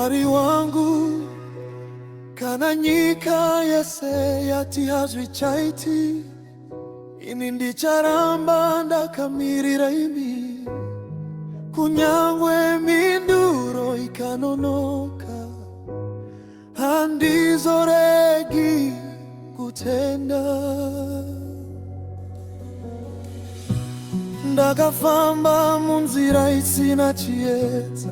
mwari wangu kana nyika yese yatihazwi chaiti ini ndicharamba ndakamirira imi kunyangwe minduro ikanonoka handizoregi kutenda ndakafamba munzira isina chiedza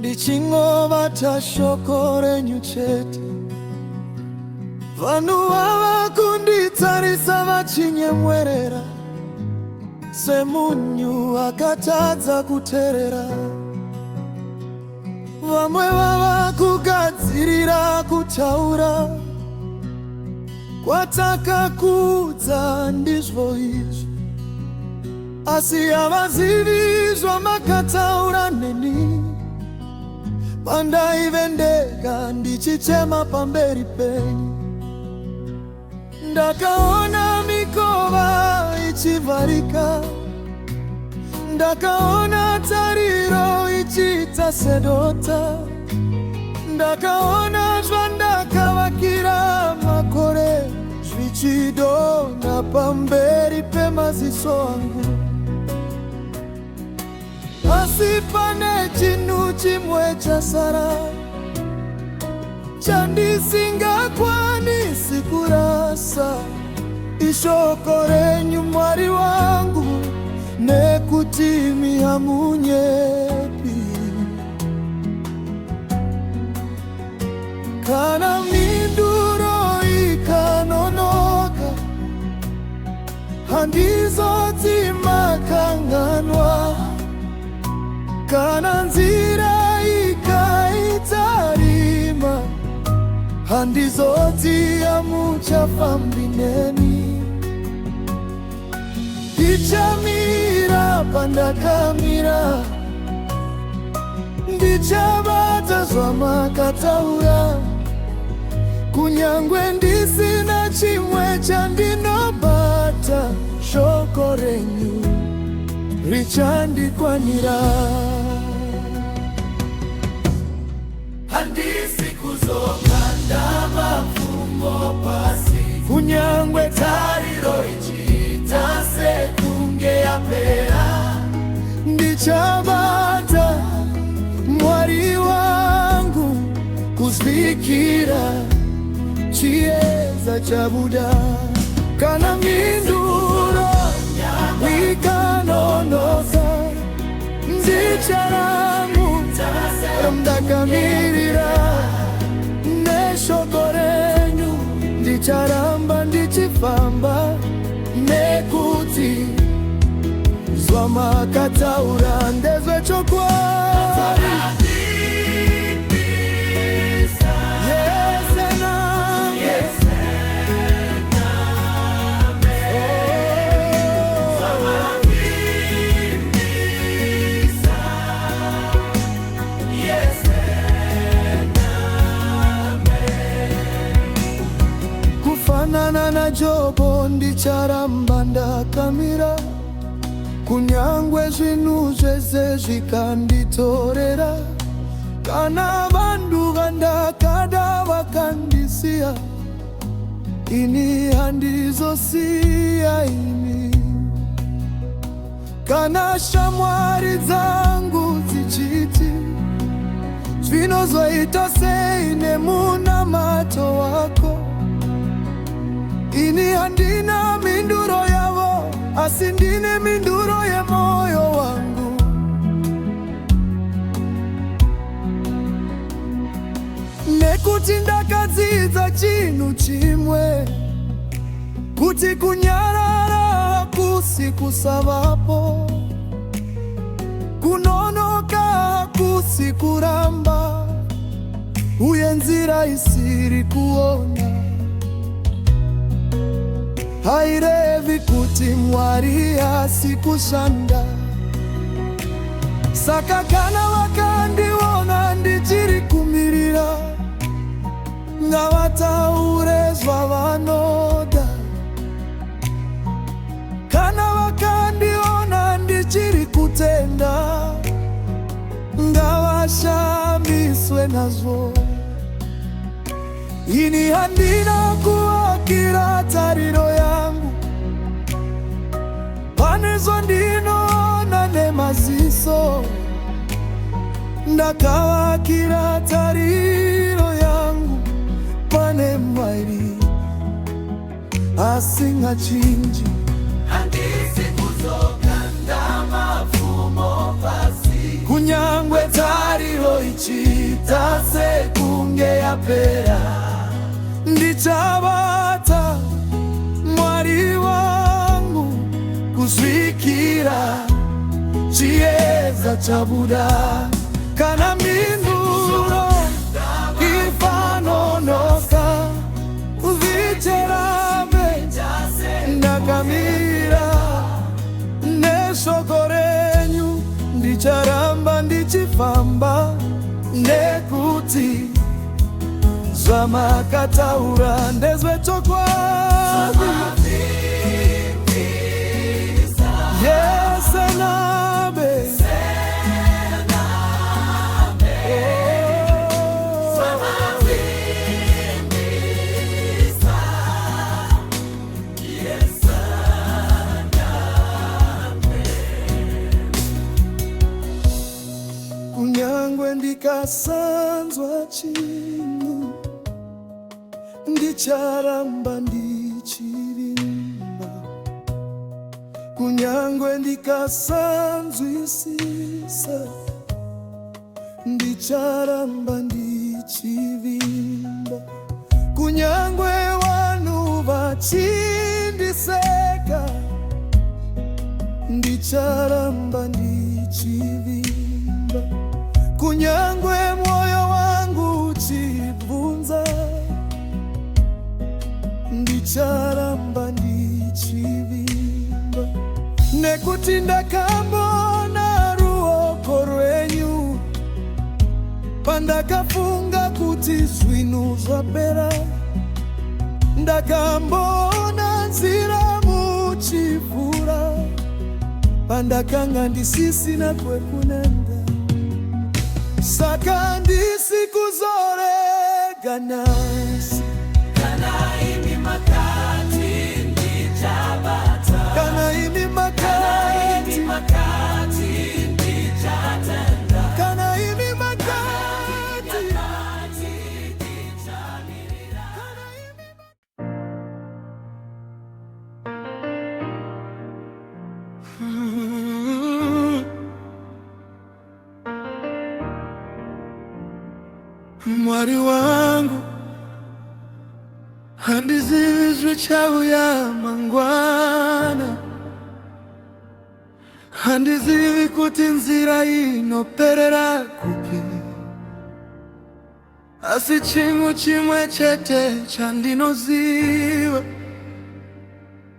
ndichingova tashoko renyu chete vanhu vava kunditsarisa vachinyemwerera semunyu akatadza kuterera vamwe vava kugadzirira kutaura kwatakakudza ndizvo izvo asi havazivi zvamakataura neni pandaivendeka ndichichema pamberi penyu ndakaona mikova ichivharika ndakaona tariro ichiita sedota ndakaona zvandakavakira makore zvichidonha pamberi pemaziso angu asi pane chinhu chimwe chasara chandisingakwanisi kurasa ishoko renyu mwari wangu nekuti imi hamunyepi kana minduro ikanonoka handizoti makanganwa kana nzira ikaitarima handizoti hamuchafambi neni ndichamira pandakamira ndichabata zvamakataura kunyangwe ndisina chimwe chandinobata shoko renyu richandikwanira handisi kuzokanda mapfumo pasi kunyangwe tariro ichiita sekunge yapera ndichabata mwari wangu kuzvikira chiedza chabuda kana minduro ikanonoka ndicharamu ndakamirira neshoko renyu ndicharamba ndichifamba nekuti zvamakataura ndezvechokwadi. Kufanana na Jobo ndicharamba ndakamira kunyangwe zvinhu zvese zvikanditorera kana vanhu vandakada vakandisiya ini handizosiya imi kana shamwari dzangu dzichiti zvinozoita sei nemunamato wako ini handina minduro yavo asi ndine minduro yemoyo wangu nekuti ndakadzidza chinhu chimwe kuti kunyarara hakusi kusavapo kunonoka hakusi kuramba uye nzira isiri kuona hairevi kuti mwari hasi kushanda saka kana vakandiona ndichiri kumirira ngavataure zvavanoda kana vakandiona ndichiri kutenda ngavasha ndaswe nazo. Ini handina kuakira tariro yangu panezo ndino na nema ziso ndakawakira tariro yangu pane mairi asinga chinji handisi kuzokanda mafumo pasi kunyangwe tariro ichitase kunge yapera ndichabata mwari wangu kuzvikira chieza chabuda kana minduro ifanonoka uvicherame ndakamira neshoko renyu ndicharamba ndichifamba nekuti zvamakataura ndezve chokwadi. Yes, nabe kunyangwe ndikasanzwa chinhu ndicharamba ndichirimba, kunyangwe ndikasanzwisisa ndicharamba ndichivimba, kunyangwe vanhu vachindiseka ndicharamba ndichivimba, kunyangwe moyo wangu uchibvunza ndicharamba ndichivimba, nekuti ndakambona ruoko rwenyu pandakafunga kuti zvinhu zvapera, ndakambona nzira muchivhura pandakanga ndisisina kwekunenda, saka handisi kuzorega nhasi. Kana imi makati ndichabata, kana imi makati ndichatenda, kana imi makati ndichamirira. Mwari wangu handizizwe chauya mangwana, handizivi kuti nzira inoperera kupi, asi chinhu chimwe chete chandinoziva,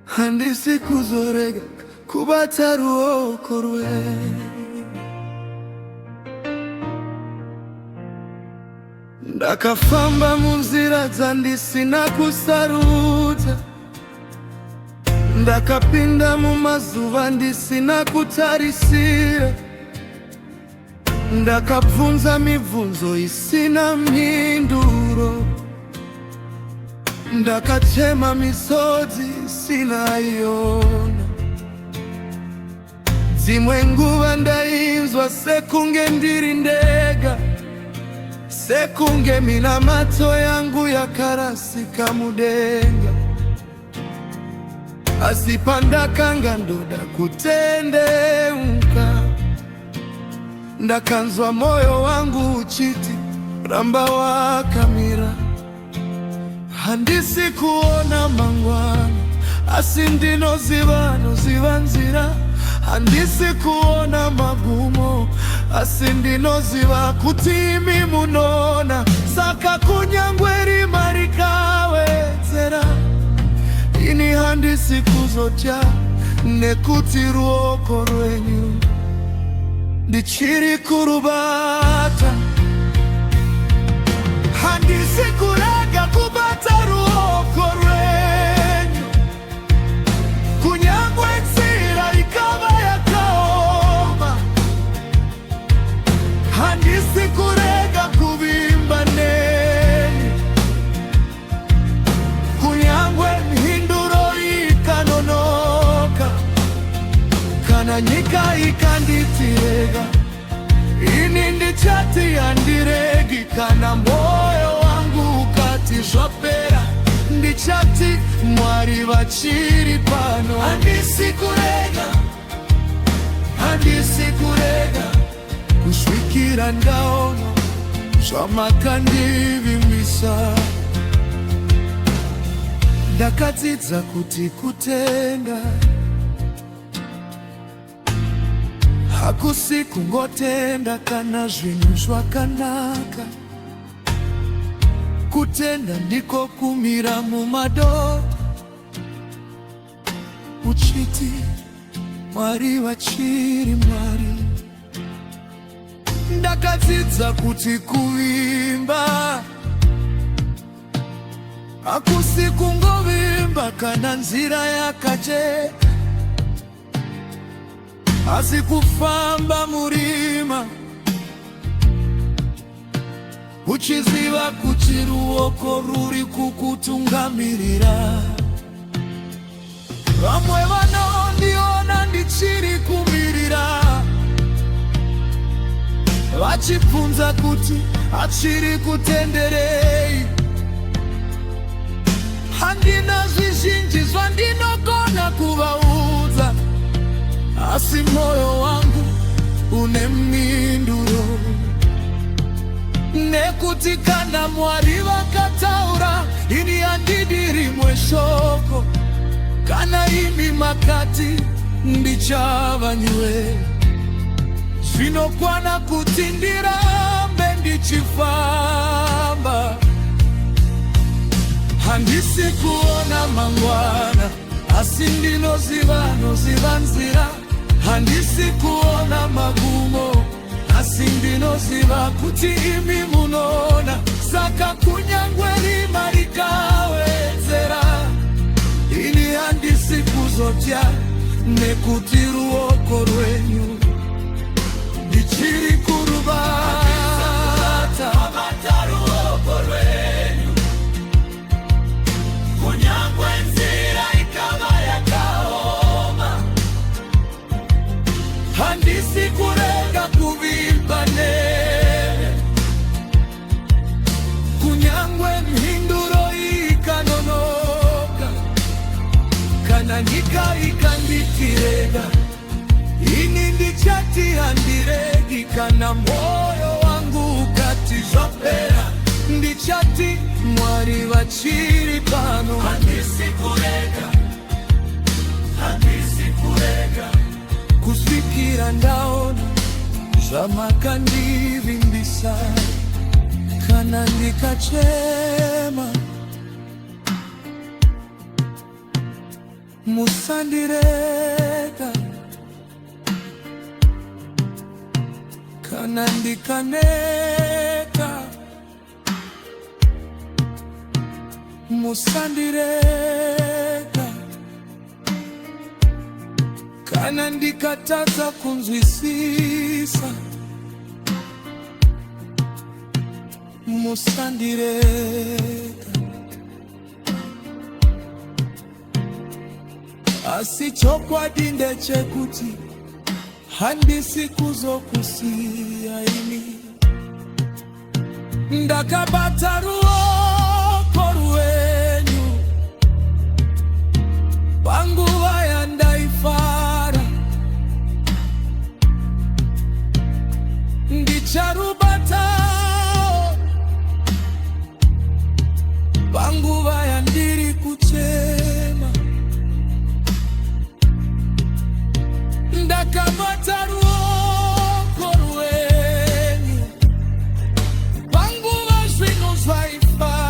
handisi kuzorega kubata ruoko rwenyu. Ndakafamba munzira dzandisina kusarudza, ndakapinda mumazuva ndisina kutarisira, ndakabvunza mibvunzo isina mhinduro, ndakachema misodzi sinaiona. Dzimwe nguva ndainzwa sekunge ndiri ndega, sekunge minamato yangu yakarasika mudenga, asi pandakanga ndoda kutendeuka, ndakanzwa moyo wangu uchiti ramba wakamira. Handisi kuona mangwana, asi ndinoziva nzira, handisi kuona magumo, asi ndinoziva kuti imi munona, saka kunyangwe rima rikawedzera ini handisi kuzotya, nekuti ruoko rwenyu ndichiri kurubata. Handisi kurega kubata ruoko rwenyu, kunyangwe nzira ikava yakaoma, handisi kurega kuvi kana nyika ikanditirega. Ini ndichati yandiregi, kana moyo wangu ukati zvapera. Ndichati Mwari vachiri pano. Handisi kurega kusvikira ndaona zvamakandivimbisa. Ndakadzidza kuti kutenda hakusi kungotenda kana zvinhu zvakanaka. Kutenda ndiko kumira mumado uchiti Mwari vachiri Mwari. Ndakadzidza kuti kuvimba hakusi kungovimba kana nzira yakajeka, asi kufamba murima uchiziva kuti ruoko ruri kukutungamirira. Vamwe vanondiona ndichiri kumirira, vachibvunza kuti achiri kutenderei. Handina zvizhinji zvandinogona kuvaudza, asi moyo wangu une mhinduro. Nekuti kana Mwari vakataura, ini handidi rimwe shoko. Kana imi makati, ndichava nywe. Zvinokwana kuti ndirambe ndichifamba. Handisi kuona mangwana, asi ndinoziva nzira. Handisi kuona magumo, asi ndinoziva kuti imi munoona. Saka kunyangwe rima rikawedzera, ini handisi kuzotya, nekuti ruoko rwenyu ndichiri kurubata. Ruoko rwenyu kunyangwe nzira ikava yakaoma. Handisi kurega kuvimba nere, kunyangwe mhinduro ikanonoka. Kana nyika ikanditirega, ini ndichati handiregi. Kana moyo wangu ukati zvapera, ndichati Mwari vachiri pano. Handisi kurega kusvikira ndaona zvamakandivimbisa. Kana ndikachema, musandirega. Kana ndikaneka, musandirega. Kana ndikatadza kunzwisisa, musandirega. Asi chokwadi ndechekuti handisi kuzokusiya ini. Ndakabata ruoko rwenyu panguva yandaifara. Ndicharubata panguva yandiri kuchema. Ndakabata ruoko rwenyu panguva zvinhu zvaifara.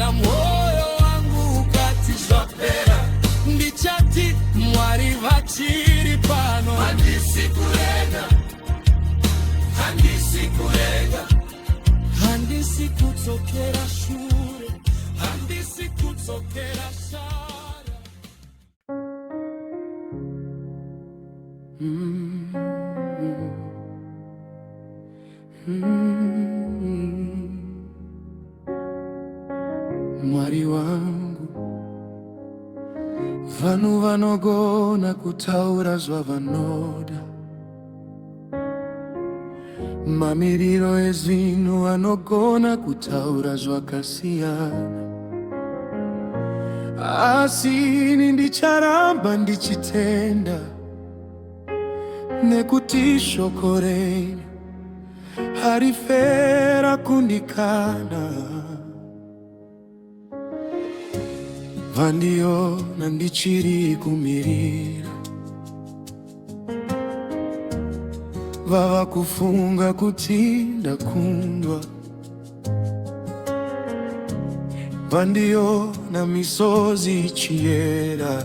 na moyo wangu ukatizwa pera ndichati mwari vachiri pano handisi kurenga handisi kudzokera shure handisi kudzokera shara. Mwari wangu, vanhu vanogona kutaura zvavanoda, mamiriro ezvinhu anogona kutaura zvakasiyana, asi ini ndicharamba ndichitenda, nekuti shoko renyu harifera kundikana. Vandiona ndichiri kumirira, vava kufunga kuti ndakundwa. Vandiona misozi ichiyera,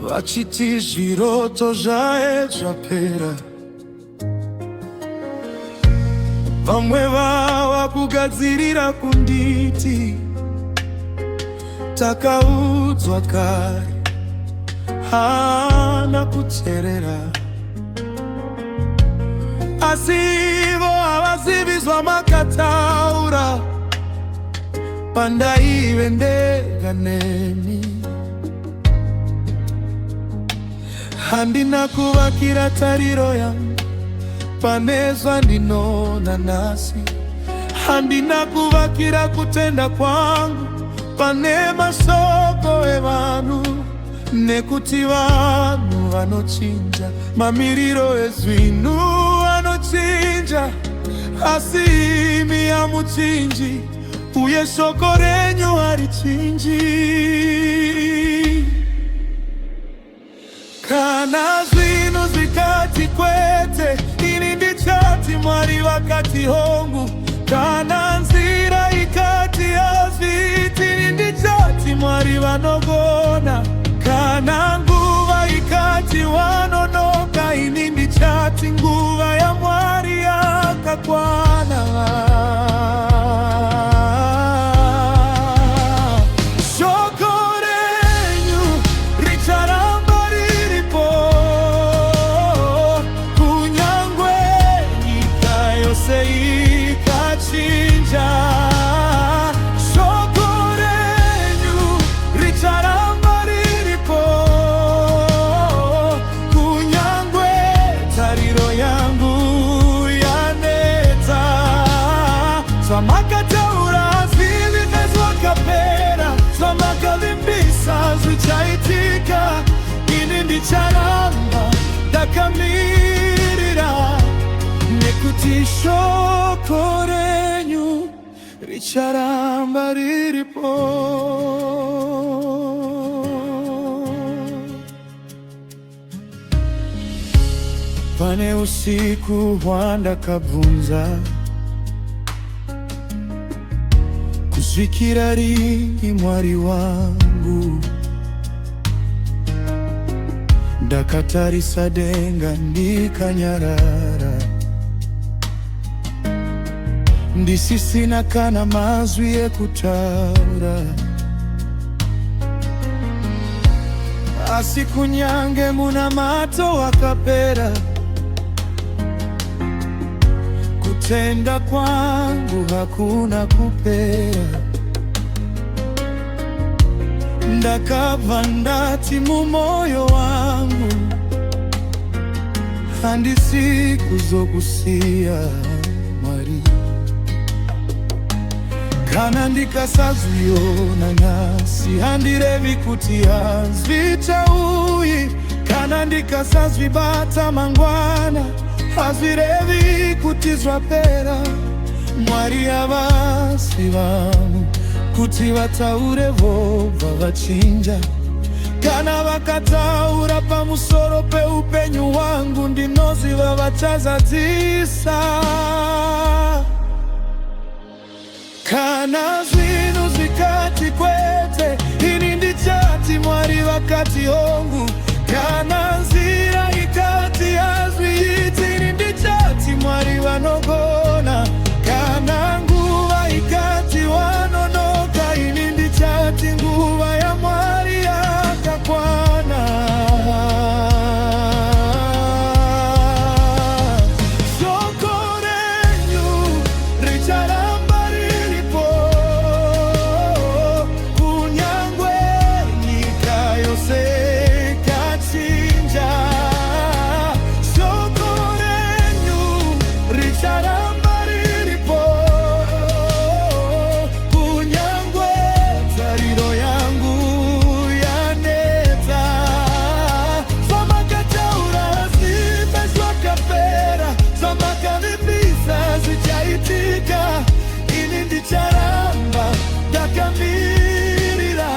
vachiti zviroto zvae zvapera. Vamwe vava kugadzirira kunditi takaudzwa kare, hana kuteerera. Asi ivo havazivi zvamakataura pandaive ndega nemi. Handina kuvakira tariro yangu pane zvandinoona nhasi, handina kuvakira kutenda kwangu pane mashoko evanhu, nekuti vanhu vanochinja, mamiriro ezvinhu anochinja, asi imi hamuchinji, uye shoko renyu harichinji. Kana zvinhu zvikati kwete, ini ndichati Mwari vakati hongu. Kana nzira ikati hazviiti, ini ndichati Mwari vanogona. Kana nguva ikati wanonoka, ini ndichati nguva ya Mwari yakakwana. Shoko renyu richaramba riripo, kunyangwe nyika yose ikachinja. Shoko renyu richaramba riripo, kunyangwe tariro yangu yaneta. Zvamakataura hazvivi nezvakapera, zvamakavimbisa zvichaitika. Ini ndicharamba ndakamirira, nekuti shoko renyu richaramba riripo. Pane usiku hwandakabvunza, kusvikira ringi Mwari wangu? Ndakatarisa denga ndikanyarara, ndisisina kana mazwi ekutaura. Asi kunyange munamato wakapera, kutenda kwangu hakuna kupera. Ndakabva ndati mumoyo wangu, handisi kuzokusiya Mwari. Kana ndikasazviona nhasi, handirevi kuti hazvichauyi. Kana ndikasazvibata mangwana, hazvirevi kuti zvapera. Mwari havasi vanhu kuti vataure vobva vachinja. Kana vakataura pamusoro peupenyu hwangu, ndinoziva vachazadzisa. kana zvino zvikati kwete, ini ndichati Mwari vakati hongu. Kana nzira ikati hazviiti, ini ndichati Mwari vanogona. Kana nguva ikati wanonoka, ini ndichati nguva ya Mwari yakakwana. Shoko renyu richaramba riripo, kunyangwe nyika yose ikachinja. Shoko renyu richaramba riripo, kunyangwe tariro yangu yaneta. Zvamakataura zvakapera, zvamakavibisa zvichaitika. Ini ndicharamba ndakamirira,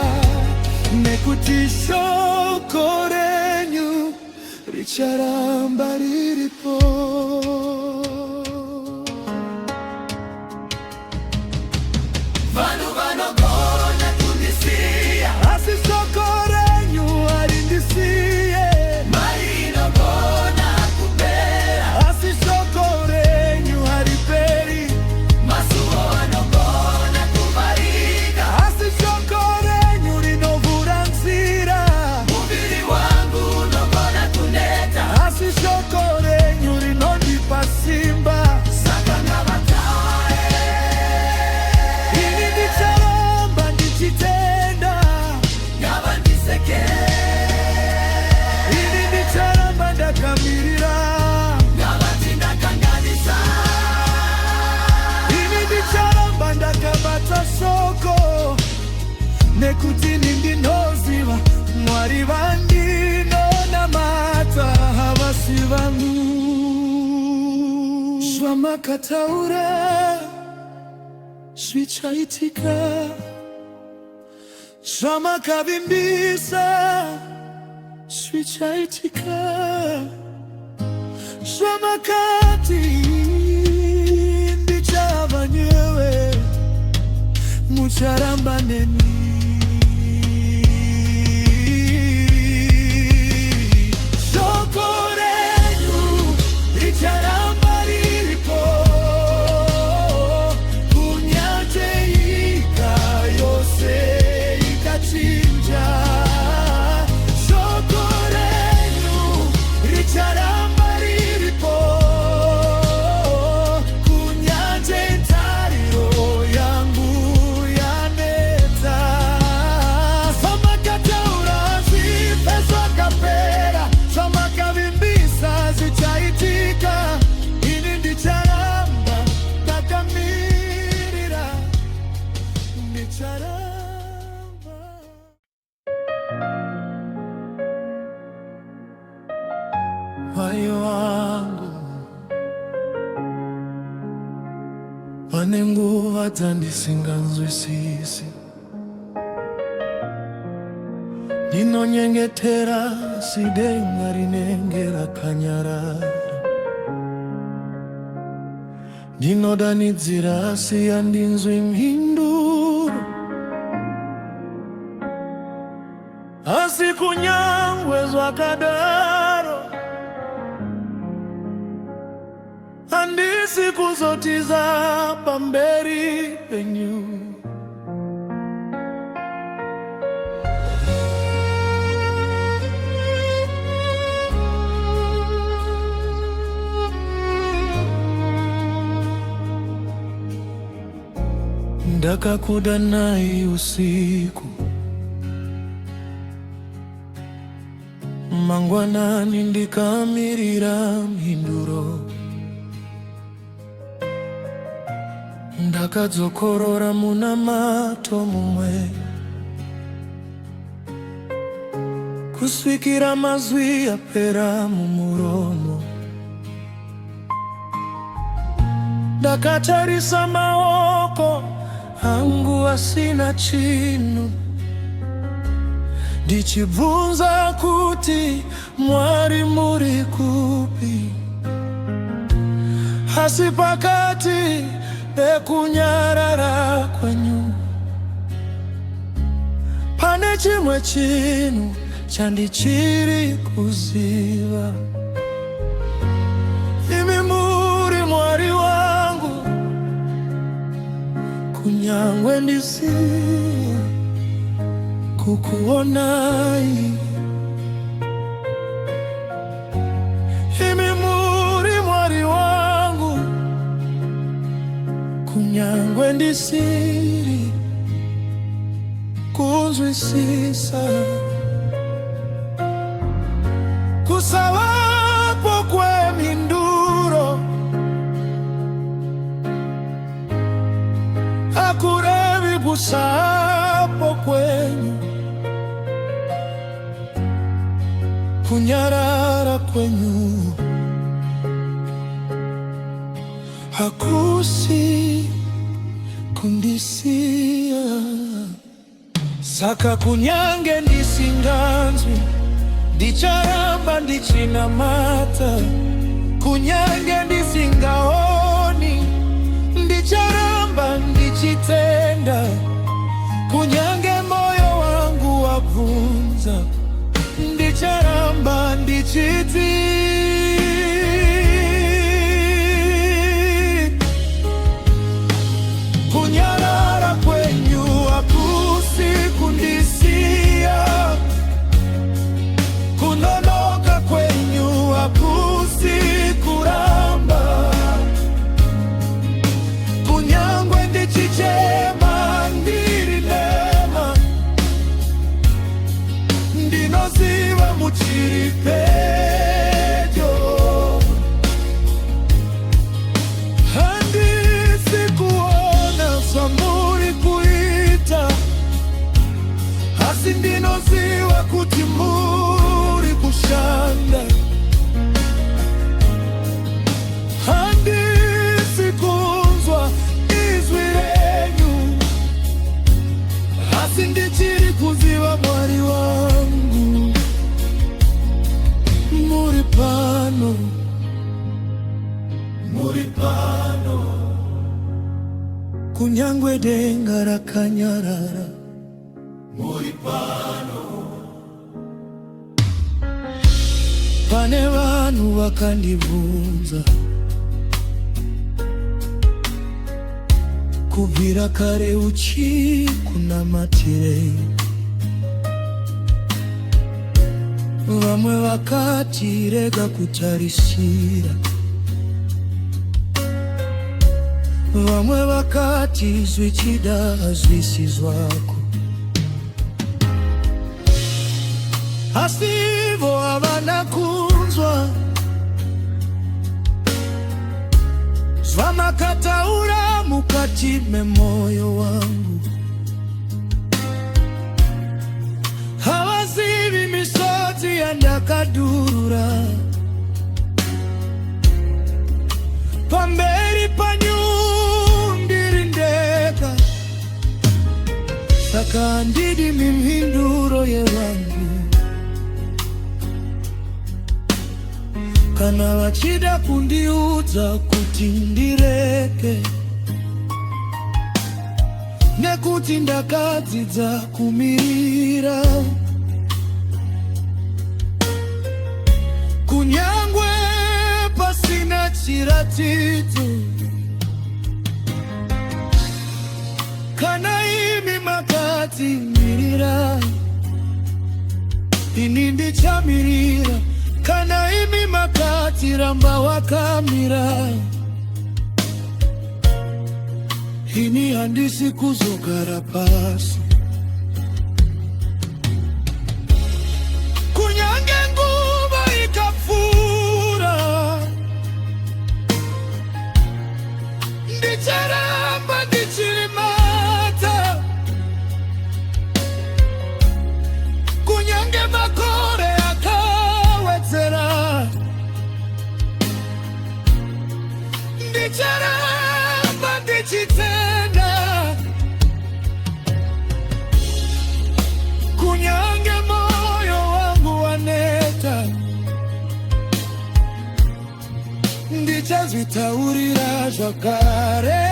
nekuti shoko renyu richaramba riripo. Vanhu vanogona kundisiya, asi shoko renyu harindisiye. Mari inogona kupera, asi shoko renyu hariperi. Masuo anogona kuvarika, asi shoko renyu rinovhura nzira. Muviri wangu unogona kuneta, asi shoko renyu rinondipa simba. Saka ngavatae, ini ndicharamba ndichitenda. Ngavandiseke, ini ndicharamba ndakamirira. Ngavati ndakanganisa, ini ndicharamba ndakabata shoko. Nekuti ndinoziva Mwari vandinonamata, havasi vanhu. Zvamakataura zvichaitika, zvamakavimbisa zvichaitika. Zvamakati ndichava newe, mucharamba neni. Shoko renyu richaramba riripo, kunyange nyika yose ikachinja. Shoko renyu richaramba riripo, kunyange tariro yangu yaneta. Zvamakataura zvipe zvakapera, zvamakavimbisa zvichaitika. Ini ndicharamba ndakamirira, ndicharamba. Mwari wangu, pane nguva dzandisinganzwisisi, ndinonyengetera sidenga rinenge rakanyarara. Ndinodanidzira asi handinzwi mhinduro, asi kunyangwe zvakadaro handisi kuzotiza pamberi penyu. Ndakakudai usiku, mangwanani ndikamirira mhinduro. Ndakadzokorora munamato mumwe, kusvikira mazwi apera mumuromo. Ndakatarisa maoko angu asina chinhu, ndichibvunza kuti Mwari muri kupi? Asi pakati kunyarara kwenyu pane chimwe chinhu chandichiri kuziva. Imi muri Mwari wangu kunyangwe ndisiye kukuonai. Imi muri Mwari wangu kunyangwe ndisiri kuzwisisa. Kusawapo kweminduro akurevi kusapo kwenyu kunyarara kwenyu hakusi kundisia. Saka kunyange ndisinganzwi ndicharamba ndichinamata. Kunyange ndisingaoni ndicharamba ndichitenda. Kunyange moyo wangu wabvunza ndicharamba ndichiti. Kunyarara kwenyu hakusi kundisia. Kunonoka kwenyu hakusi kuramba. Kunyangwe ndichichema ndirilema. Ndinoziva muchiri pedyo. Handisi kuona samuri kuita. Asi ndinoziva kuti muri kushanda. Handisi kunzwa izwi renyu. Asi ndichiri kuziva Mwari wangu muri pano. Muri pano. Kunyangwe denga rakanyarara muri pano. Pane vanhu vakandibvunza kubvira kare uchikunamatire. Vamwe vakati rega kutarisira. Vamwe vakati zvichida zvisizvako. Asi ivo havana kunzwa zvamakataura mukati memoyo wangu. Havazivi misodzi yandakadurura pamberi panyu ndiri ndega. Saka handidi mimhinduro yevangu. Kana vachida kundiudza kuti ndireke, nekuti ndakadzidza kumirira. Kunyangwe pasina chiratidzo. Kana imi makati mirira, ini ndichamirira. Kana imi makati ramba wakamira, ini handisi kuzogara pasi. Kunyange nguva ikapfuura, ndicharamba ndichirimata. Kunyange makore akawedzera, ndicharamba ndichitenda. Kunyange moyo wangu waneta, ndichazvitaurira zvakare.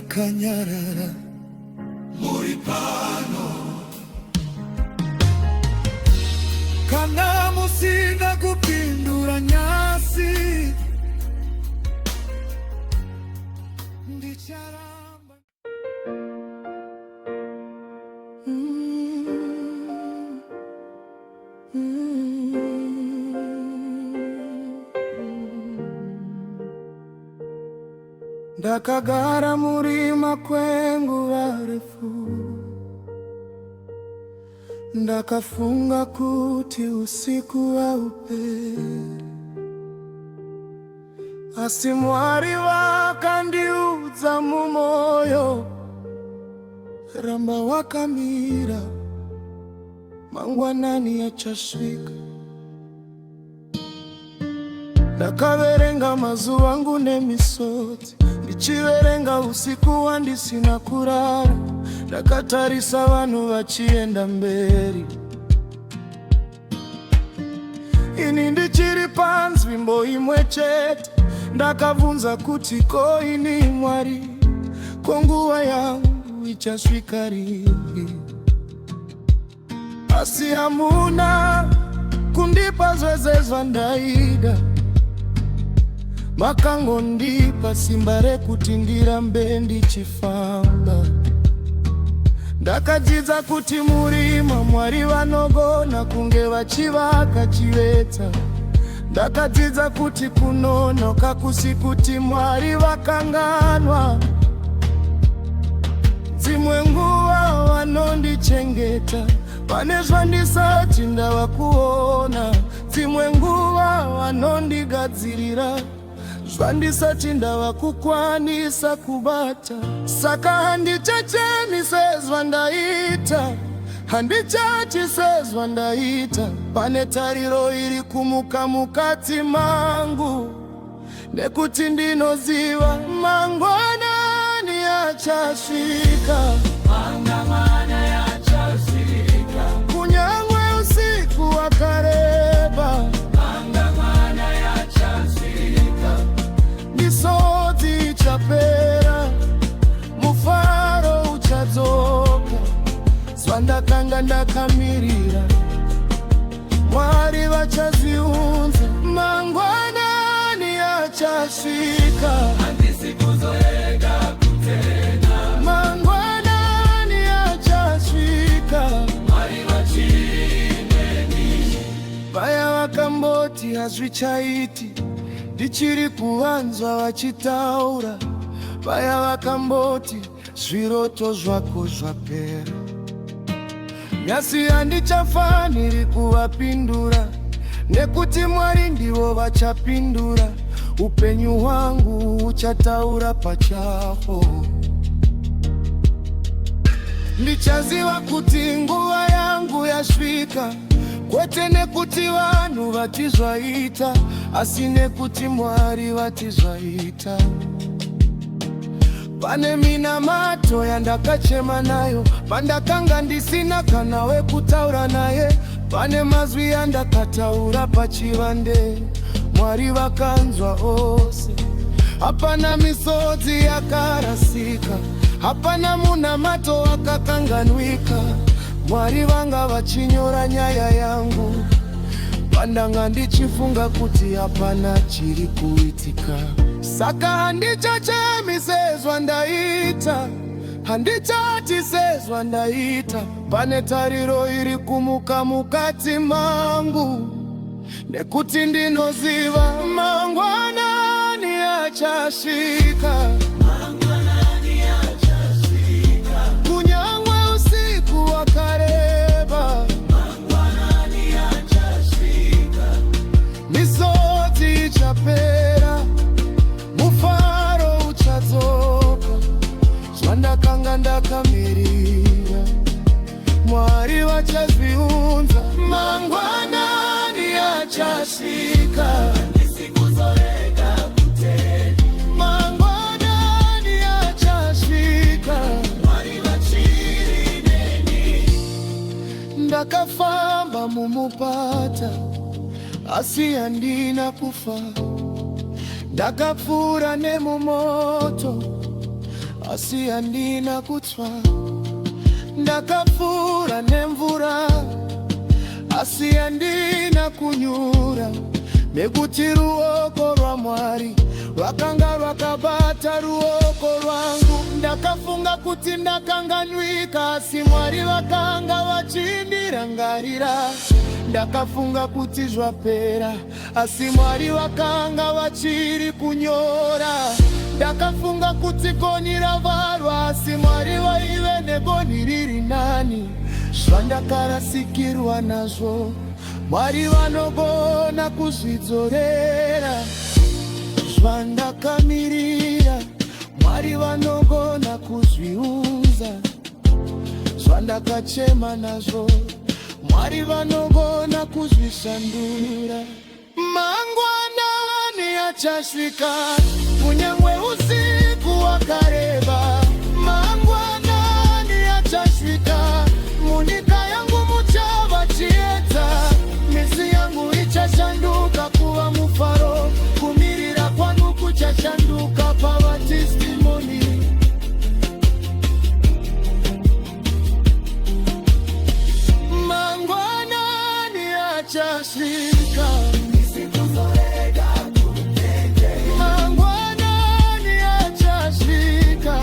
ndakanyarara muri pano kana musina kupindura nyasi ndicharamba ndakagara murima kwengu warefu ndakafunga kuti usiku hauperi asi Mwari wakandiudza mumoyo ramba wakamira mangwanani achasvika ndakaverenga mazuva angu nemisodzi ndichiverenga usiku wandisina kurara ndakatarisa vanhu vachienda mberi ini ndichiri panzvimbo imwe chete ndakabvunza kuti ko ini Mwari ko nguva yangu ichasvika ripi asi hamuna kundipa zvese zvandaida makangondipa simba rekuti ndirambe ndichifamba ndakadzidza kuti murima Mwari vanogona kunge vachivaka chivetsa ndakadzidza kuti kunonoka kusi kuti Mwari vakanganwa dzimwe nguva vanondichengeta pane zvandisati ndava kuona dzimwe nguva vanondigadzirira zvandisati ndava kukwanisa kubata saka handichachemi sezvandaita handichachi sezvandaita pane tariro iri kumuka mukati mangu nekuti ndinoziva mangwanani achasvika kunyangwe usiku wakareba misodzi ichapera mufaro uchadzoka zvandakanga ndakamirira Mwari vachazviunza mangwanani achasvika handisi kuzoega kutenda mangwanani achasvika Mwari vachineni vaya vakamboti hazvichaiti ndichiri kuvanzwa vachitaura vaya vakamboti zviroto zvako zvapera nyasi handichafaniri kuvapindura nekuti Mwari ndivo vachapindura upenyu hwangu uchataura pachaho ndichaziva kuti nguva yangu yasvika kwete nekuti vanhu vatizvaita asi nekuti Mwari vatizvaita pane minamato yandakachema nayo pandakanga ndisina kana wekutaura naye pane mazwi yandakataura pachivande Mwari vakanzwa ose hapana misodzi yakarasika hapana munamato wakakanganwika Mwari vanga vachinyora nyaya yangu pandanga ndichifunga kuti hapana chiri kuitika saka handichachemi sezvandaita handichati sezvandaita pane tariro iri kumuka mukati mangu nekuti ndinoziva mangwanani achasvika kunyangwe usiku wakareba misodzi ichapera mufaro uchadzoka zvandakanga ndakamirira Mwari vachazviunza mangwanani achasvika handisi kuzorega kutenda mangwanani achasvika Mwari vachineni ndakafamba mumupata asi handina kufa ndakapfuura nemumoto asi andina kutsva. Ndakapfura nemvura asi andina kunyura, nekuti ruoko rwaMwari rwakanga rwakabata ruoko rwangu. Ndakafunga kuti ndakanganwika, asi Mwari vakanga vachindirangarira. Ndakafunga kuti zvapera, asi Mwari vakanga vachiri kunyora. Ndakafunga kuti gonhi ravharwa, asi Mwari vaive negonhi riri nani. Zvandakarasikirwa nazvo, Mwari vanogona kuzvidzorera. Zvandakamirira, Mwari vanogona kuzviunza. Zvandakachema nazvo, Mwari vanogona kuzvishandura. Mangwanani achasvika, kunyangwe usiku wakareba. Mangwanani achasvika, munyika yangu muchava chiedza. Mizi yangu ichashanduka kuva mufaro, kumirira kwangu kuchashanduka pava testimony. Mangwanani achasvika, mangwanani achasvika,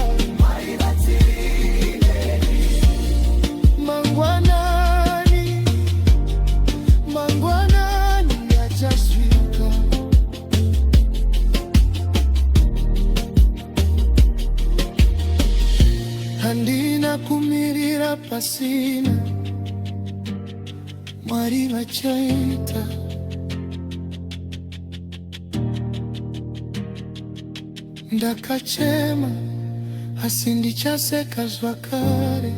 mangwanani achasvika. Handina kumirira pasina, Mwari vachaita. Ndakachema asi ndichaseka zvakare.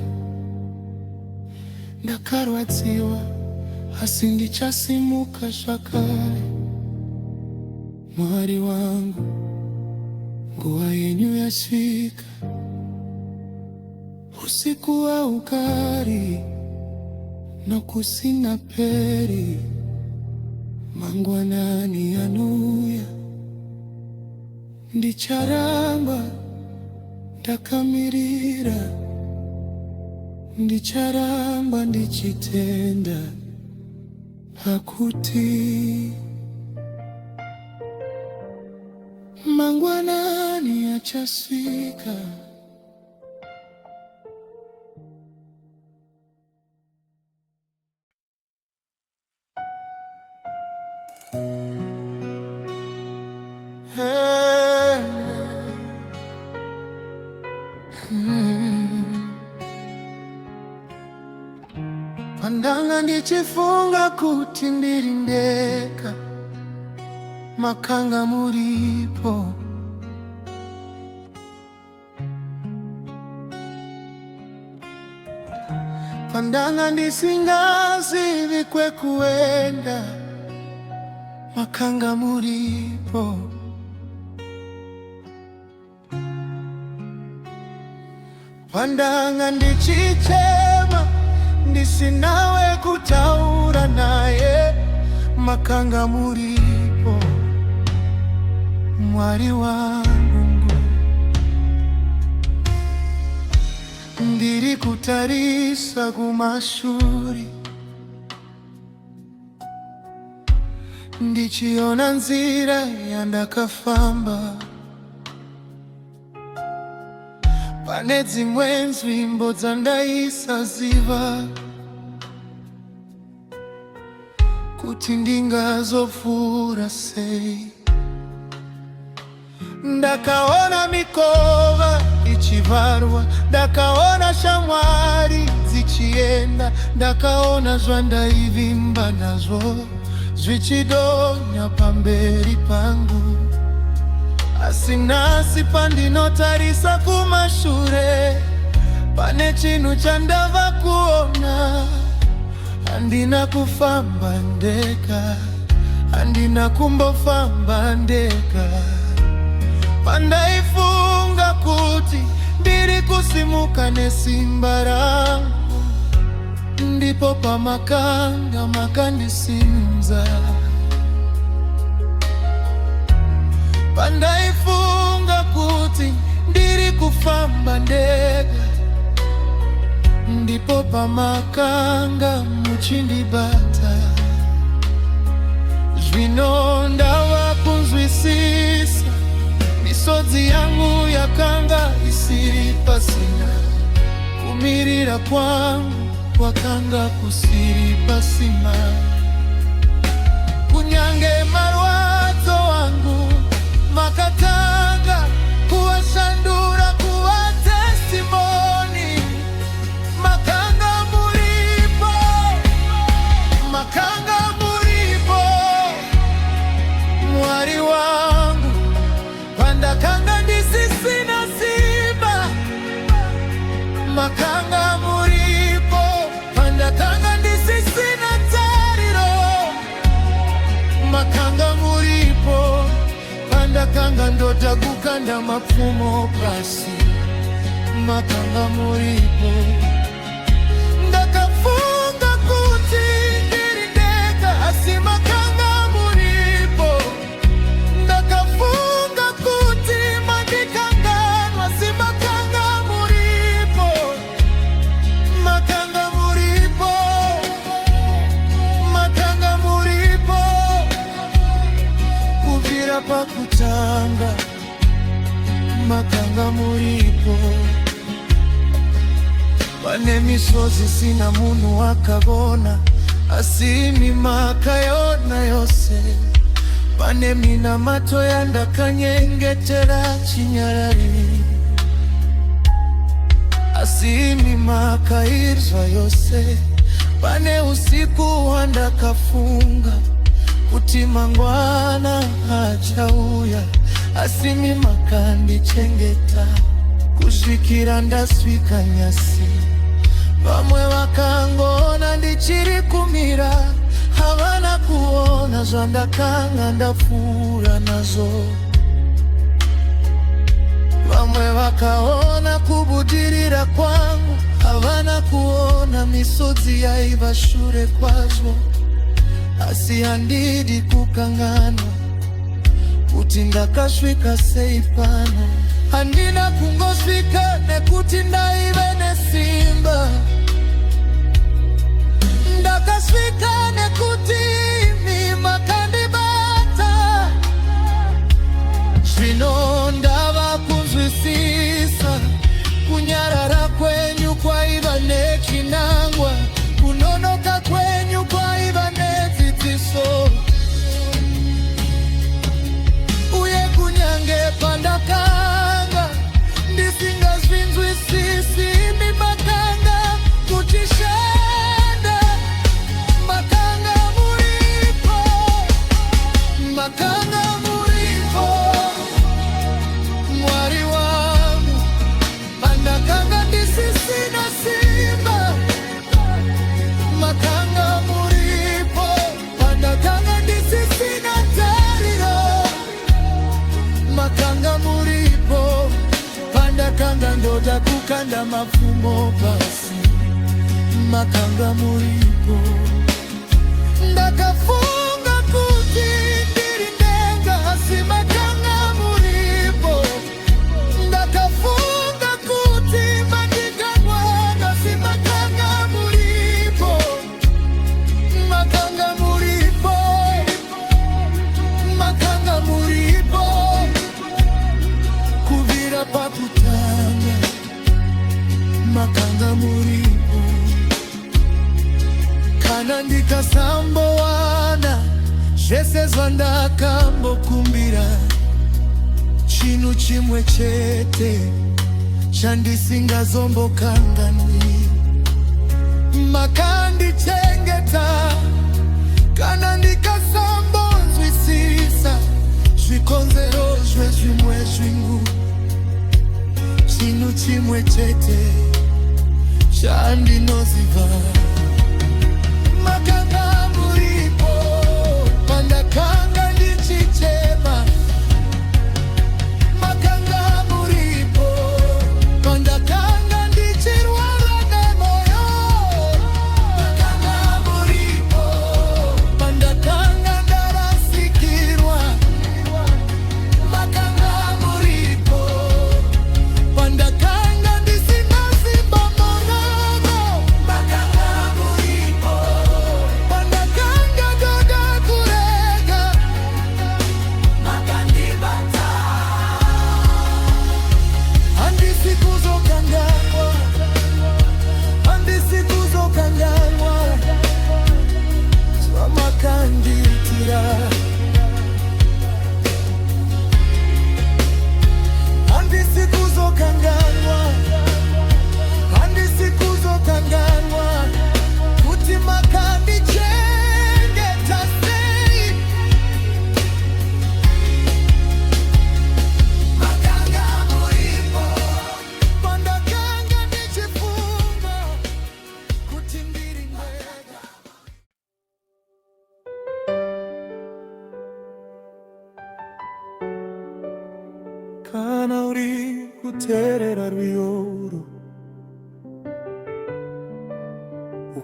Ndakarwadziwa asi ndichasimuka zvakare. Mwari wangu, nguva yenyu yasvika. Usiku haugari nokusina peri. Mangwanani anouya, ndicharamba ndakamirira. Ndicharamba ndichitenda pakuti mangwanani achasvika. Pandanga ndichifunga kuti ndiri ndeka, makanga muripo. Pandanga ndisingazivi kwekuenda, makanga muripo. Pandanga ndichichema, ndisinawe kutaura naye, makanga muripo. Mwari wangu, ndiri kutarisa kumashuri, ndichiona nzira yandakafamba. Pane dzimwe nzvimbo dzandaisaziva kuti ndingazopfuura sei. Ndakaona mikova ichivharwa, ndakaona shamwari dzichienda, ndakaona zvandaivimba nazvo zvichidonya pamberi pangu. Asi nhasi pandinotarisa kumashure, pane chinhu chandava kuona. Handina kufamba ndega, handina kumbofamba ndega. Pandaifunga kuti ndiri kusimuka nesimba rangu, ndipo pamakanga makandisimudza. Pandaifunga kuti ndiri kufamba ndege, ndipo pamakanga muchindibata. Zvino ndava kunzwisisa, misodzi yangu yakanga isiri pasina, kumirira kwangu kwakanga kusiri pasina. Kunyange marwadzo wangu makatanga kuwashandura kuwa testimoni. Makanga muripo, makanga muripo, Mwari wangu pandakanga ndisisina simba. Makanga muripo pandakanga ndisisina tariro. Makanga muripo pandakanga ndota kukanda mapfumo pasi. Makanga muripo ndakafunga kuti ndiri ndega, asi makanga muripo. Ndakafunga kuti mandikanganwa, asi makanga muripo. Makanga muripo, makanga muripo. Kubvira pakutanga makanga muripo. Pane misodzi sina munhu akavona, asi imi makayona yose. Pane minamato yandakanyengetera chinyarari, asi imi makaizwa yose. Pane usiku wandakafunga kuti mangwana achauya, asi imi makandichengeta kusvikira ndasvika nyasi. Vamwe vakangona ndichiri kumira, havana kuona zvandakanga ndapfuura nazvo. Vamwe vakaona kubudirira kwangu, havana kuona misodzi yaiva shure kwazvo. Asi handidi kukanganwa kuti ndakasvika sei pano. Handina kungosvika nekuti ndaive nesimba. Ndakasvika nekuti imi makandibata. Zvino ndava kunzwisisa, kunyarara kwenyu kwaiva nechinangwa, kunonoka kwenyu kwaiva nedzidziso. Uye kunyange pandakanga ndisingazvinzwisisi, imi makanga kuchishanda. Makanga muripo, makanga muripo, Mwari wangu pandakanga ndisisina simba. Makanga muripo pandakanga ndisisina tariro. Makanga muripo pandakanga ndota kukanda mapfumo pasi. Makanga muripo ndakafunga kuti ndiri ndega, asi makanga muripo. Ndakafunga kuti mandikanwana, asi makanga muripo. Makanga muripo, makanga muripo. Kuvira pakutanga makanga muripo. Kana ndikasambowana zvese zvandakambokumbira, chinhu chimwe chete chandisingazombokanganwi. Makandichengeta kana ndikasambonzwisisa zvikonzero zvezvimwe zvinhu. Chinhu chimwe chete chandinoziva. Makanga muripo pandakanga ndichichema. Makanga muripo pandakanga ndichirwara nemoyo. Makanga muripo pandakanga ndarasikirwa. Makanga muripo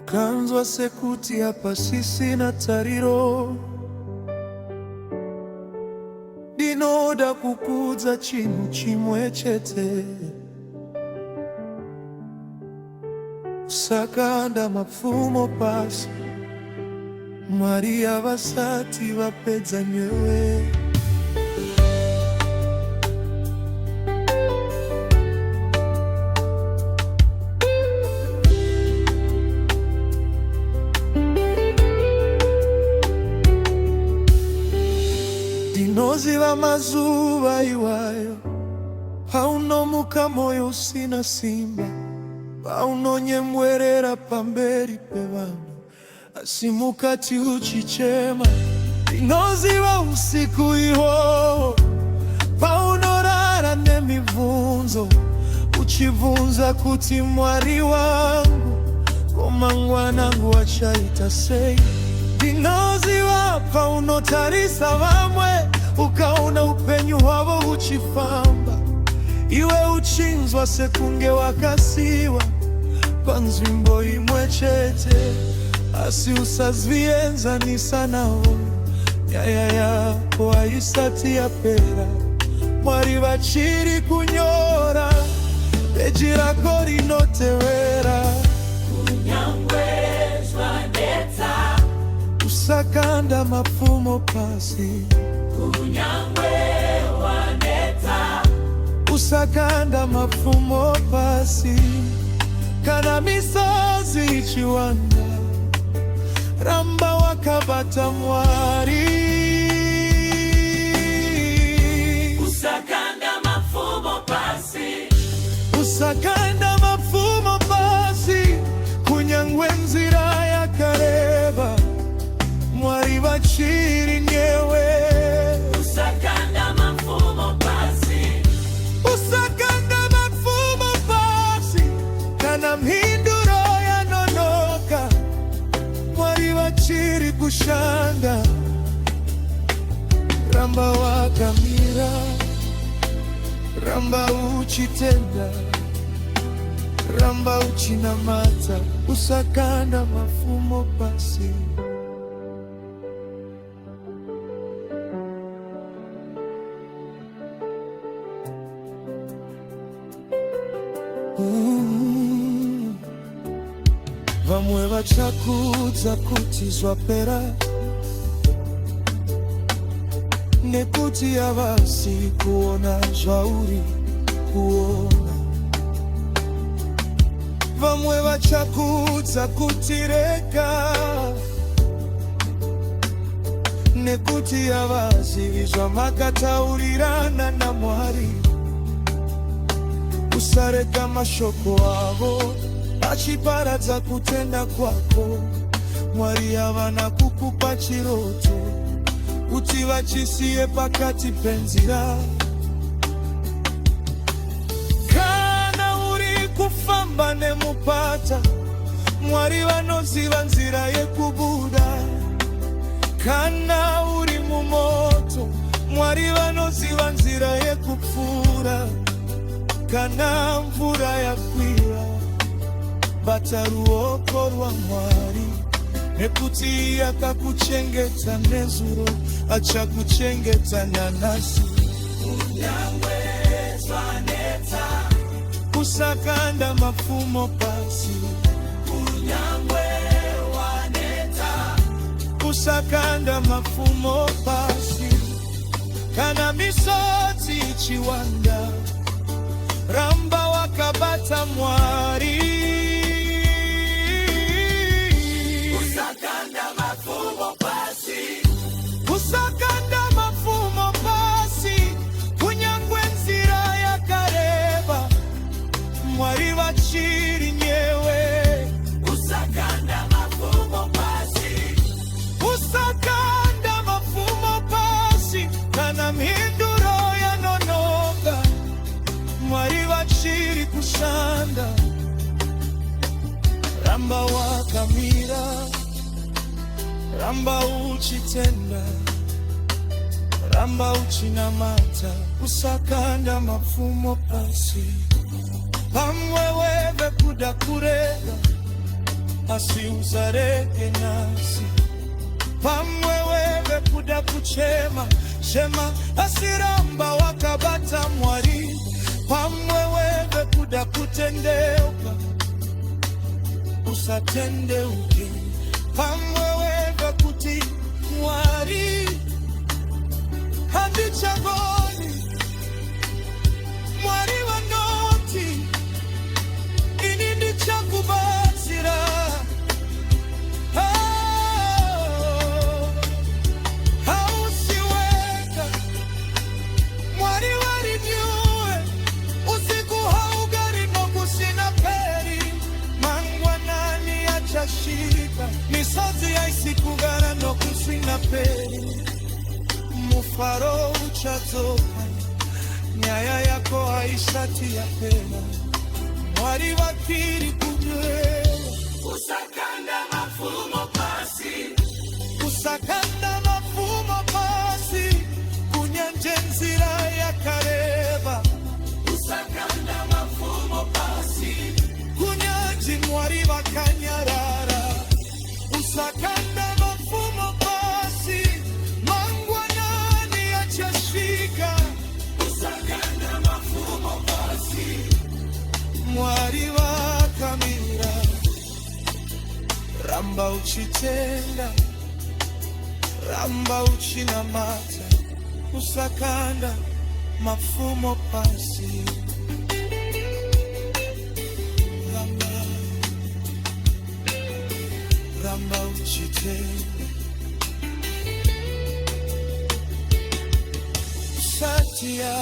kanzwa sekuti apa sisi na tariro dinoda kukudza chinhu chimwe chete kusakanda mapfumo pasi Mwari avasati vapedza nywewe Ndinoziva mazuva iwayo paunomuka moyo usina simba, paunonyemwerera pamberi pevanhu asi mukati uchichema. Ndinoziva usiku ihwohwo paunorara nemibvunzo uchibvunza kuti Mwari wangu ko mangwanangu achaita sei. Ndinoziva paunotarisa vamwe ukaona upenyu hwavo uchifamba, iwe uchinzwa sekunge wakasiwa panzvimbo imwe chete, asi usazvienzanisa navo. Nyaya yako haisati yapera, Mwari vachiri kunyora peji rako rinotevera. Kunyangwe zvanetsa, usakanda mapfumo pasi. kunyangwe wanetsa, usakanda mapfumo pasi. Kana misozi ichiwanda, ramba wakabata Mwari. usakanda mapfumo pasi, usakanda mapfumo pasi. Kunyangwe nzira yakareba, Mwari vachiri nyewe. usakanda mapfumo pasi, usakanda mapfumo pasi. Kana mhinduro yanonoka, Mwari vachiri kushanda. Ramba wakamira, ramba uchitenda, ramba uchinamata, usakanda mapfumo pasi. Vamwe vachakudza kuti zvapera, nekuti havasi kuona zvauri kuona. Vamwe vachakudza kuti rega, nekuti havazivi zvamakataurirana naMwari. Usarega mashoko avo achiparadza kutenda kwako. Mwari havana kukupa chiroto kuti vachisiye pakati penzira. Kana uri kufamba nemupata, Mwari vanoziva nzira yekubuda. Kana uri mumoto, Mwari vanoziva nzira yekupfuura. Kana mvura yakwira, bata ruoko rwa Mwari, nekuti akakuchengeta nezuro achakuchengeta nanasi. kunyangwe zvanetsa, usakanda mapfumo pasi. kunyangwe wanetsa, usakanda mapfumo pasi. Kana misodzi ichiwanda, ramba wakabata Mwari. usakanda mapfumo pasi, usakanda mapfumo pasi. Kunyangwe nzira yakareba, Mwari vachiri nyewe. usakanda mapfumo pasi, usakanda mapfumo pasi. Kana mhinduro yanonoka, Mwari vachiri kushanda. Ramba wakamira, ramba uchitenda, ramba uchinamata, usakanda mapfumo pasi. Pamwe weve kuda kurega, asiuzareke nasi pamwe wewe kuda kuchema shema asiramba wakabata mwari pamwe wewe kuda kutendeuka usatendeuke pamwe wewe kuti mwari handichagoni mwari wanoti ini ndichakubatsira hausiweka mwari warinyuwe usiku haugari nokusina peri mangwanani achashika misozi yaisikugara nokusina peri mufaro uchazoka nyaya yako haishati ya pena mwari wakiri kujwe usakanda mafumo pasi usakanda mafumo pasi kunyanje nzira ya kareba usakanda mafumo pasi kunyanji mwari wakanyarara usakanda mafumo pasi mangwanani achashika usakanda mafumo pasi mwari wakamira ramba uchitenda ramba uchinamata usakanda mafumo pasi ramba uchitenda satya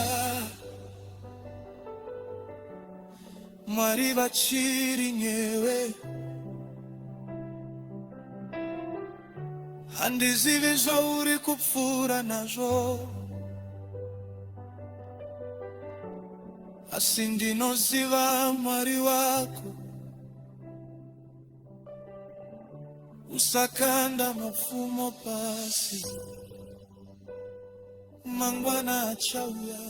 mwari vachiri nyewe handizivi zvauri kupfuura nazvo asi ndinoziva mwari wako usakanda mafumo pasi mangwana achauya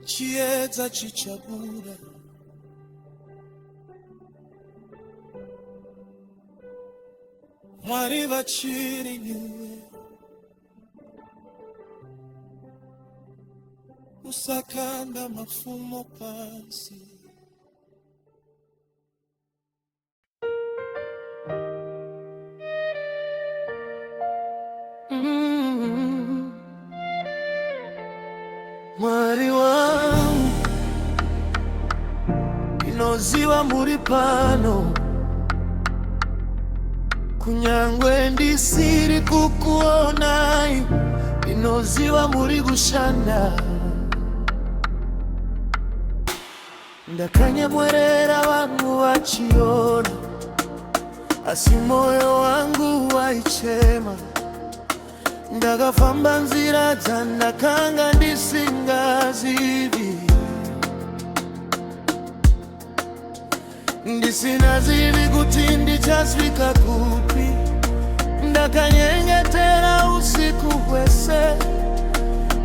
chiedza chichabuda mwari vachiri nyuwe usakanda mafumo pasi mwari wangu inoziva muri pano kunyangwe ndisiri kukuonai inoziva muri gushanda ndakanyamwerera vanhu vachiona asi moyo wangu waichema ndakafamba nzira dzandakanga ndisingazivi ndisinazivi kuti ndichasvika kupi ndakanyengetera usiku hwese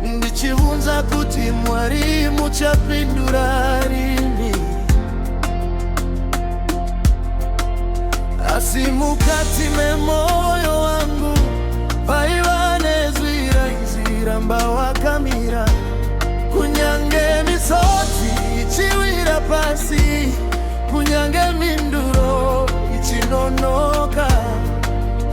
ndichibvunza kuti mwari muchapindura rini asi mukati memoyo wangu paiva nezwi raiziramba wakamira kunyange misodzi ichiwira pasi kunyange minduro ichinonoka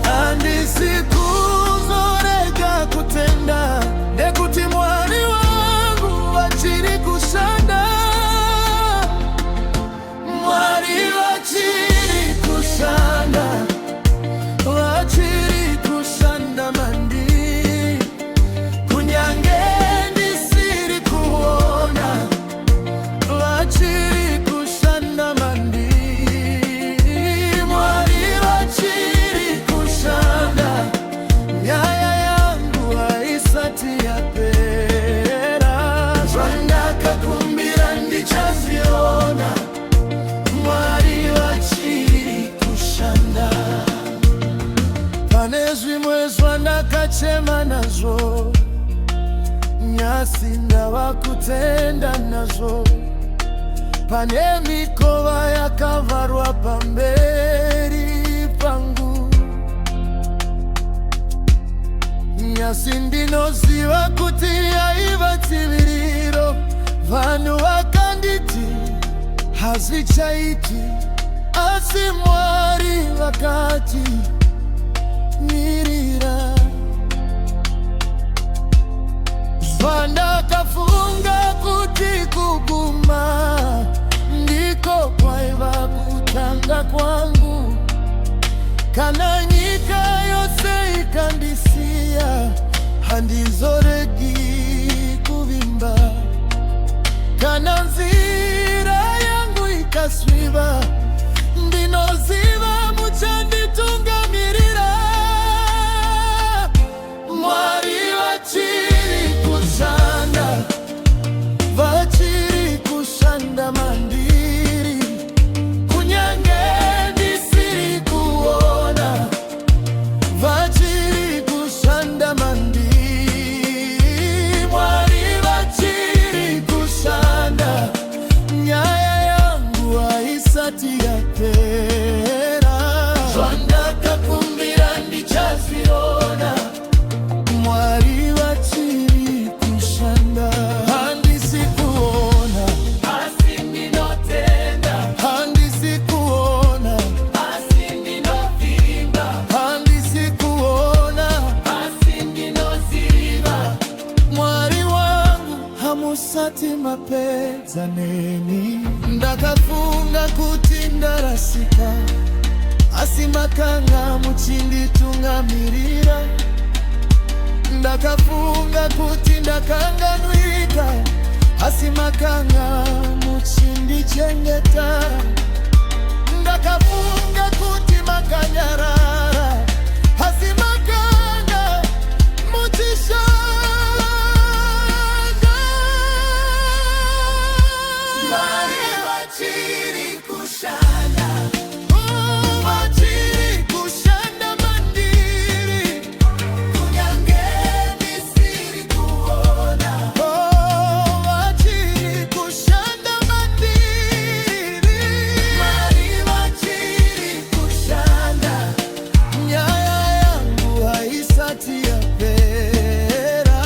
handisi kuzorega kutenda nekuti mwari wangu vachiri kushanda mwari vachiri kushanda vachiri kushanda mandi kunyange ndisiri kuona vachiri kushanda mandi mwari vachiri kushanda nyaya yangu haisati yapera zvandakakumbira ndichaziona mwari vachiri kushanda pane zvimwe zvandakachema nazvo nyasi ndava kutenda nazvo pane mikova yakavarwa pamberi pangu. Nyasi ndinoziva kuti yaiva tsiviriro. Vanhu vakanditi hazvichaiti, asi Mwari vakati mirira. Pandakafunga kuti kuguma ndiko kwaiva kutanga kwangu, kana nyika yose ikandisiya, handizoregi kuvimba. Kana nzira yangu ikasviba, ndinoziva muchanditungamirira. Mwari vachiri kushanda, vachiri kushanda mandiri, kunyange ndisiri kuona, vachiri kushanda mandiri. Mwari vachiri kushanda, nyaya yangu haisati yapera. Zvandakakumbira ndichazviona. Mwari vachiri kushanda, handisi kuona, asi ndinotenda. Handisi kuona, asi ndinovimba. Handisi kuona, asi ndinoziva. Mwari wangu hamusati mapedza neni. Ndakafunga kuti ndarasika, asi makanga muchinditungamirira. Ndakafunga kuti ndakanganwika, asi makanga muchindichengeta. Ndakafunga kuti makanyarara, asi makanga muchishanda. Mwari vachiri kushanda, vachiri kushanda mandiri, kunyange ndisiri kuona. Vachiri kushanda mandiri. Mwari vachiri kushanda, nyaya yangu haisati yapera.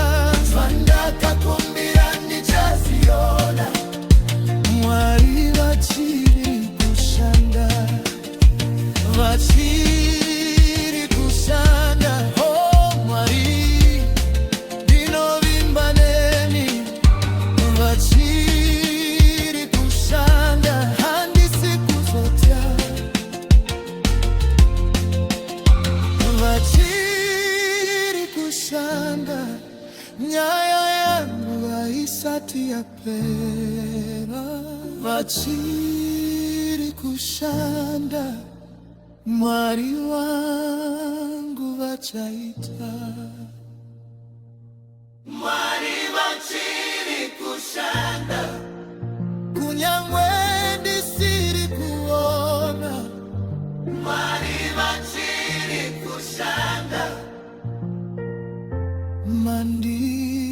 Zvandakakumbira ndichaziona. Mwari vachiri kushanda, vachiri kushanda. Oh Mwari, ndinovimba nemi. Vachiri kushanda, handisi kuzotya. Vachiri kushanda, nyaya yangu haisati yapera. Vachiri kushanda, Mwari wangu vachaita. Mwari vachiri kushanda, kunyangwe ndisiri kuona. Mwari vachiri kushanda mandiri.